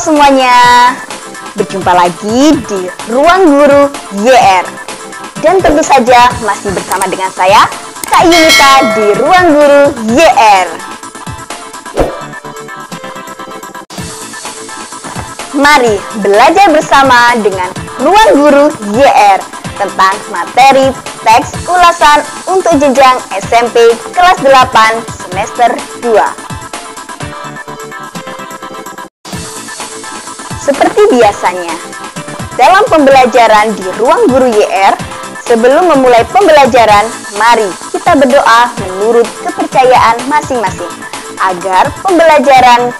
semuanya, berjumpa lagi di Ruang Guru YR. Dan tentu saja masih bersama dengan saya, Kak Yunita di Ruang Guru YR. Mari belajar bersama dengan Ruang Guru YR tentang materi teks ulasan untuk jenjang SMP kelas 8 semester 2. Seperti biasanya, dalam pembelajaran di Ruang Guru YR, sebelum memulai pembelajaran, mari kita berdoa menurut kepercayaan masing-masing, agar pembelajaran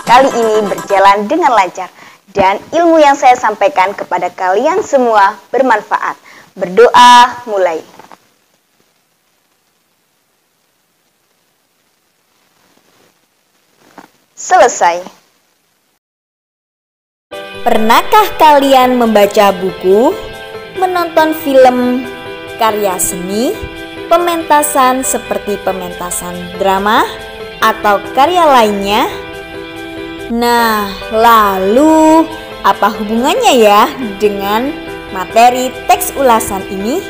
kali ini berjalan dengan lancar, dan ilmu yang saya sampaikan kepada kalian semua bermanfaat. Berdoa mulai. Selesai. Pernahkah kalian membaca buku, menonton film, karya seni, pementasan seperti pementasan drama, atau karya lainnya? Nah, lalu apa hubungannya ya dengan materi teks ulasan ini?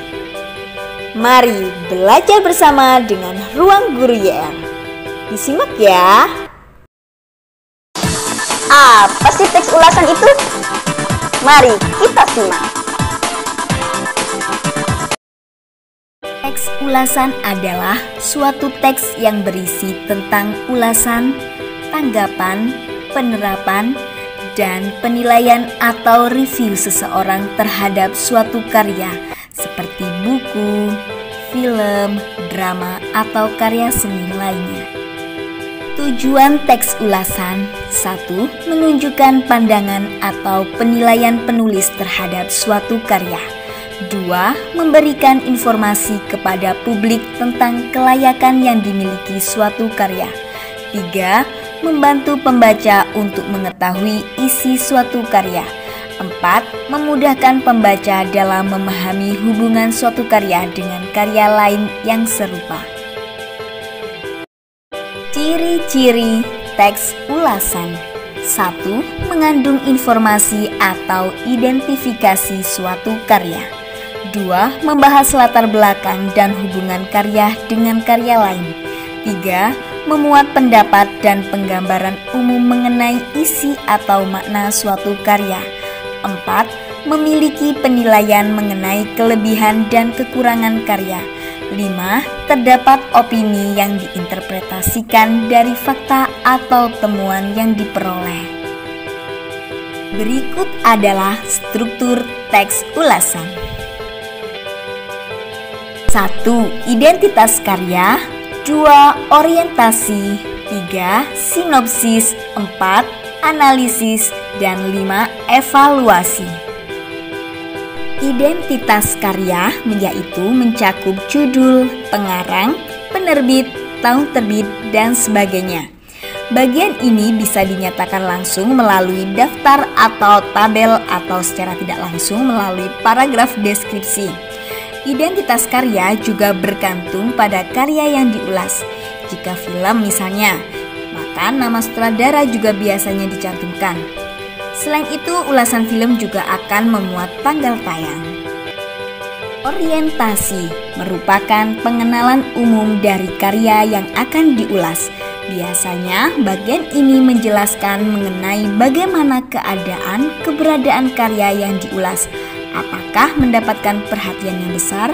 Mari belajar bersama dengan Ruang Guru YR. Disimak ya. Apa sih teks ulasan itu? Mari kita simak. Teks ulasan adalah suatu teks yang berisi tentang ulasan, tanggapan, penerapan, dan penilaian atau review seseorang terhadap suatu karya seperti buku, film, drama, atau karya seni lainnya. Tujuan teks ulasan: 1. Menunjukkan pandangan atau penilaian penulis terhadap suatu karya. 2. Memberikan informasi kepada publik tentang kelayakan yang dimiliki suatu karya. 3. Membantu pembaca untuk mengetahui isi suatu karya. 4. Memudahkan pembaca dalam memahami hubungan suatu karya dengan karya lain yang serupa. Ciri-ciri teks ulasan: 1. Mengandung informasi atau identifikasi suatu karya. 2. Membahas latar belakang dan hubungan karya dengan karya lain. 3. Memuat pendapat dan penggambaran umum mengenai isi atau makna suatu karya. 4. Memiliki penilaian mengenai kelebihan dan kekurangan karya. 5. Terdapat opini yang diinterpretasikan dari fakta atau temuan yang diperoleh. Berikut adalah struktur teks ulasan. 1. Identitas karya. 2. Orientasi. 3. Sinopsis. 4. Analisis. Dan 5. Evaluasi. Identitas karya yaitu mencakup judul, pengarang, penerbit, tahun terbit, dan sebagainya. Bagian ini bisa dinyatakan langsung melalui daftar atau tabel atau secara tidak langsung melalui paragraf deskripsi. Identitas karya juga bergantung pada karya yang diulas. Jika film misalnya, maka nama sutradara juga biasanya dicantumkan. Selain itu, ulasan film juga akan memuat tanggal tayang. Orientasi merupakan pengenalan umum dari karya yang akan diulas. Biasanya, bagian ini menjelaskan mengenai bagaimana keberadaan karya yang diulas. Apakah mendapatkan perhatian yang besar?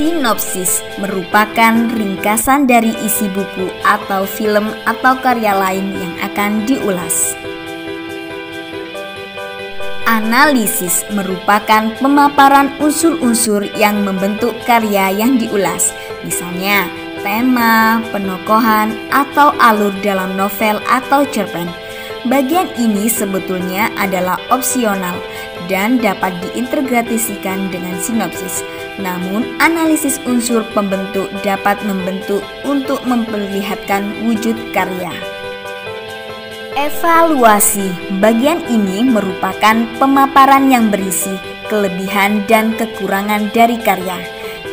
Sinopsis merupakan ringkasan dari isi buku atau film atau karya lain yang akan diulas. Analisis merupakan pemaparan unsur-unsur yang membentuk karya yang diulas, misalnya tema, penokohan, atau alur dalam novel atau cerpen. Bagian ini sebetulnya adalah opsional dan dapat diintegrasikan dengan sinopsis. Namun, analisis unsur pembentuk dapat membentuk untuk memperlihatkan wujud karya. Evaluasi bagian ini merupakan pemaparan yang berisi kelebihan dan kekurangan dari karya.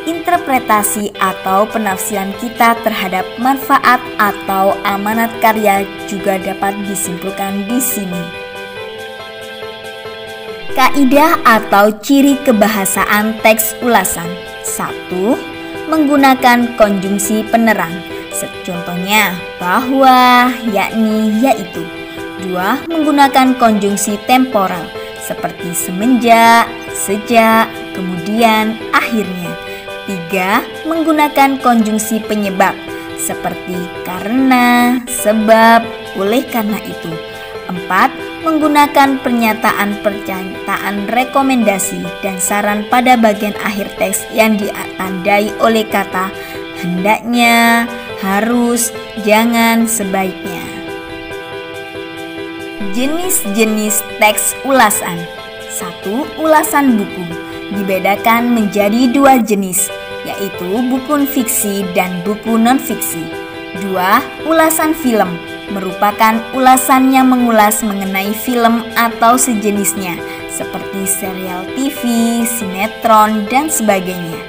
Interpretasi atau penafsiran kita terhadap manfaat atau amanat karya juga dapat disimpulkan di sini. Kaidah atau ciri kebahasaan teks ulasan. 1. Menggunakan konjungsi penerang. Contohnya bahwa, yakni, yaitu. 2. Menggunakan konjungsi temporal seperti semenjak, sejak, kemudian, akhirnya. 3. Menggunakan konjungsi penyebab seperti karena, sebab, oleh karena itu. 4. Menggunakan pernyataan rekomendasi dan saran pada bagian akhir teks yang ditandai oleh kata hendaknya, harus, jangan, sebaiknya. Jenis-jenis teks ulasan. 1. Ulasan buku dibedakan menjadi 2 jenis, yaitu buku fiksi dan buku non-fiksi. 2. Ulasan film merupakan ulasan yang mengulas mengenai film atau sejenisnya, seperti serial TV, sinetron, dan sebagainya.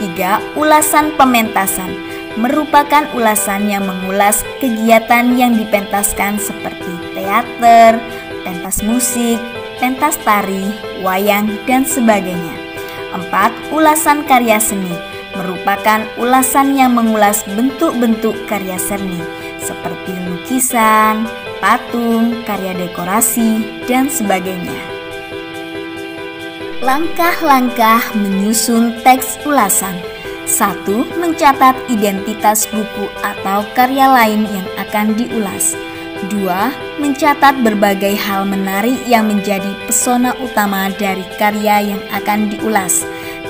3. Ulasan pementasan merupakan ulasan yang mengulas kegiatan yang dipentaskan seperti teater, pentas musik, pentas tari, wayang, dan sebagainya. 4. Ulasan karya seni merupakan ulasan yang mengulas bentuk-bentuk karya seni seperti lukisan, patung, karya dekorasi, dan sebagainya. Langkah-langkah menyusun teks ulasan. 1. Mencatat identitas buku atau karya lain yang akan diulas. 2. Mencatat berbagai hal menarik yang menjadi pesona utama dari karya yang akan diulas.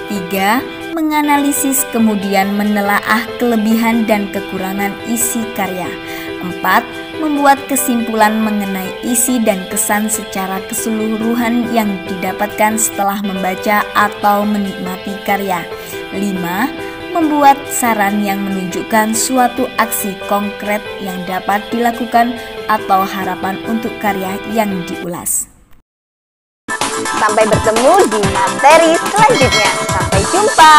3. Menganalisis kemudian menelaah kelebihan dan kekurangan isi karya. 4. Membuat kesimpulan mengenai isi dan kesan secara keseluruhan yang didapatkan setelah membaca atau menikmati karya. 5. Membuat saran yang menunjukkan suatu aksi konkret yang dapat dilakukan atau harapan untuk karya yang diulas. Sampai bertemu di materi selanjutnya. Sampai jumpa.